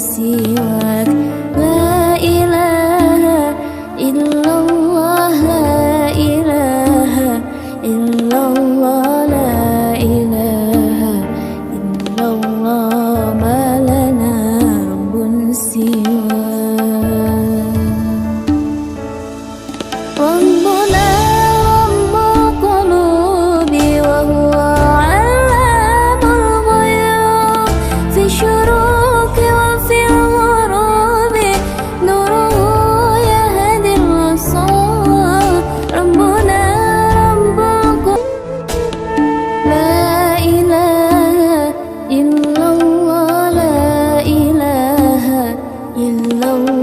سواك لا إله إلا الله لا إله إلا الله لا إله إلا الله ما لنا رب سواك ربنا رب القلوب وهو علام الغيوب في الشروق وفي الغروب نوره يهدي الأبصار ربنا رب القلوب لا إله إلا الله لا إله إلا الله